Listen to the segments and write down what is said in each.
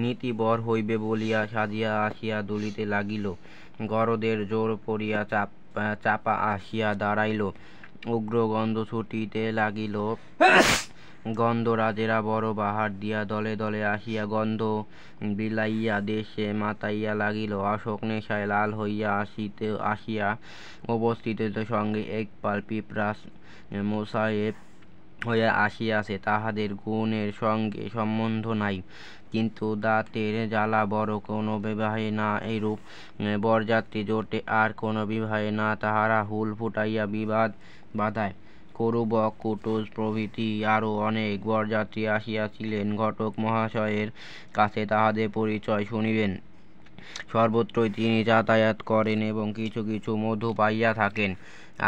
নীতিবর হইবে বলিয়া সাজিয়া আসিয়া দুলিতে লাগিল। গরদের জোর পড়িয়া চাপা আসিয়া দাঁড়াইল। উগ্র গন্ধ ছুটিতে লাগিল। গন্ধরাজেরা বড় বাহার দিয়া দলে দলে আসিয়া গন্ধ বিলাইয়া দেশে মাতাইয়া লাগিল। অশোক নেশায় লাল হইয়া আসিয়া উপস্থিত সঙ্গে একপাল পিঁপড়া মোসায়েব হইয়া আসিয়াছে। তাহাদের গুণের সঙ্গে সম্বন্ধ নাই, কিন্তু দাঁতের জ্বালা বড়। কোনো বিবাহে না এইরূপ বরযাত্রী জোটে, আর কোনো বিবাহে না তাহারা হুল ফুটাইয়া বিবাদ বাধায়। করুবক, কুটুস প্রভৃতি আরও অনেক বরযাত্রী আসিয়াছিলেন ঘটক মহাশয়ের কাছে তাহাদের পরিচয় শুনিবেন। সর্বত্রই তিনি যাতায়াত করেন এবং কিছু কিছু মধু পাইয়া থাকেন।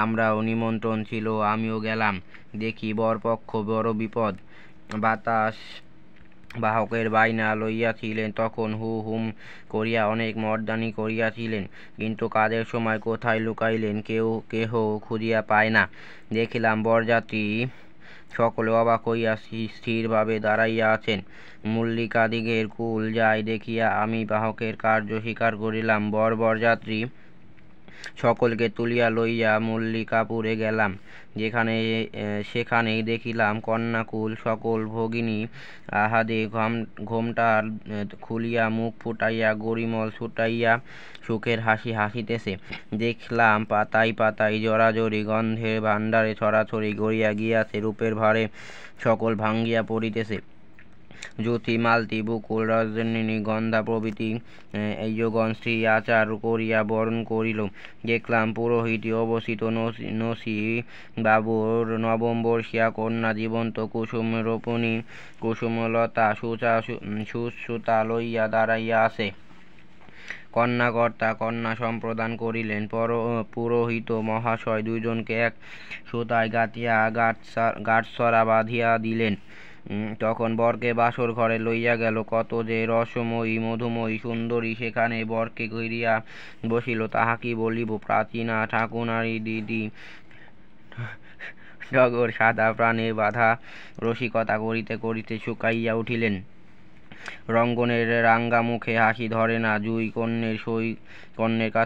আমরাও নিমন্ত্রণ ছিল, আমিও গেলাম। দেখি বরপক্ষ বড় বিপদ। বাতাস বাহকের বায়না লইয়াছিলেন, তখন হু হুম করিয়া অনেক মর্দানি করিয়াছিলেন, কিন্তু কাজের সময় কোথায় লুকাইলেন কেহ খুঁজিয়া পায় না। দেখিলাম বরযাত্রী সকলে অবাক হইয়া স্থিরভাবে দাঁড়াইয়া আছেন। মল্লিকাদিগের কুল যায় দেখিয়া আমি বাহকের কার্য স্বীকার করিলাম। বরযাত্রী সকলকে তুলিয়া লইয়া মল্লিকাপুরে গেলাম। সেখানেই দেখিলাম কন্যাকুল সকল ভগিনী আহাদে ঘোমটা খুলিয়া মুখ ফুটাইয়া গরিমল ছুটাইয়া সুখের হাসি হাসিতেছে। দেখলাম পাতায় পাতায় জরাজরি গন্ধের ভাণ্ডারে ছড়াছড়ি গড়িয়া গিয়াছে। রূপের ভারে সকল ভাঙ্গিয়া পড়িতেছে। জ্যোতি, মালতী, বকুল, রজনী, গন্ধা প্রভৃতি এইগণ স্ত্রী আচার করিয়া বরণ করিল। দেখলাম পুরোহিত অবস্থিত নসি বাবুর নবমবর্ষীয়া কন্যা জীবন্ত কুসুমরূপিণী কুসুমলতা সুশ্রুতা লইয়া দাঁড়াইয়া আছে। কন্যাকর্তা কন্যা সম্প্রদান করিলেন। পুরোহিত মহাশয় দুইজনকে এক সুতায় গাঁথিয়া গাঁটছড়া বাঁধিয়া দিলেন। তখন বরকে বাসর ঘরে লইয়া গেল। কত যে রসময়ী মধুময়ী সুন্দরী সেখানে বরকে ঘিরিয়া বসিল, তাহা কি বলিব। প্রাচীনা ঠাকুরানী দিদি টগর সাদা প্রাণে বাঁধা রসিকতা করিতে করিতে শুকাইয়া উঠিলেন। রঙ্গনের রাঙ্গা মুখে হাসি ধরে না। জুঁই কন্যের কাছে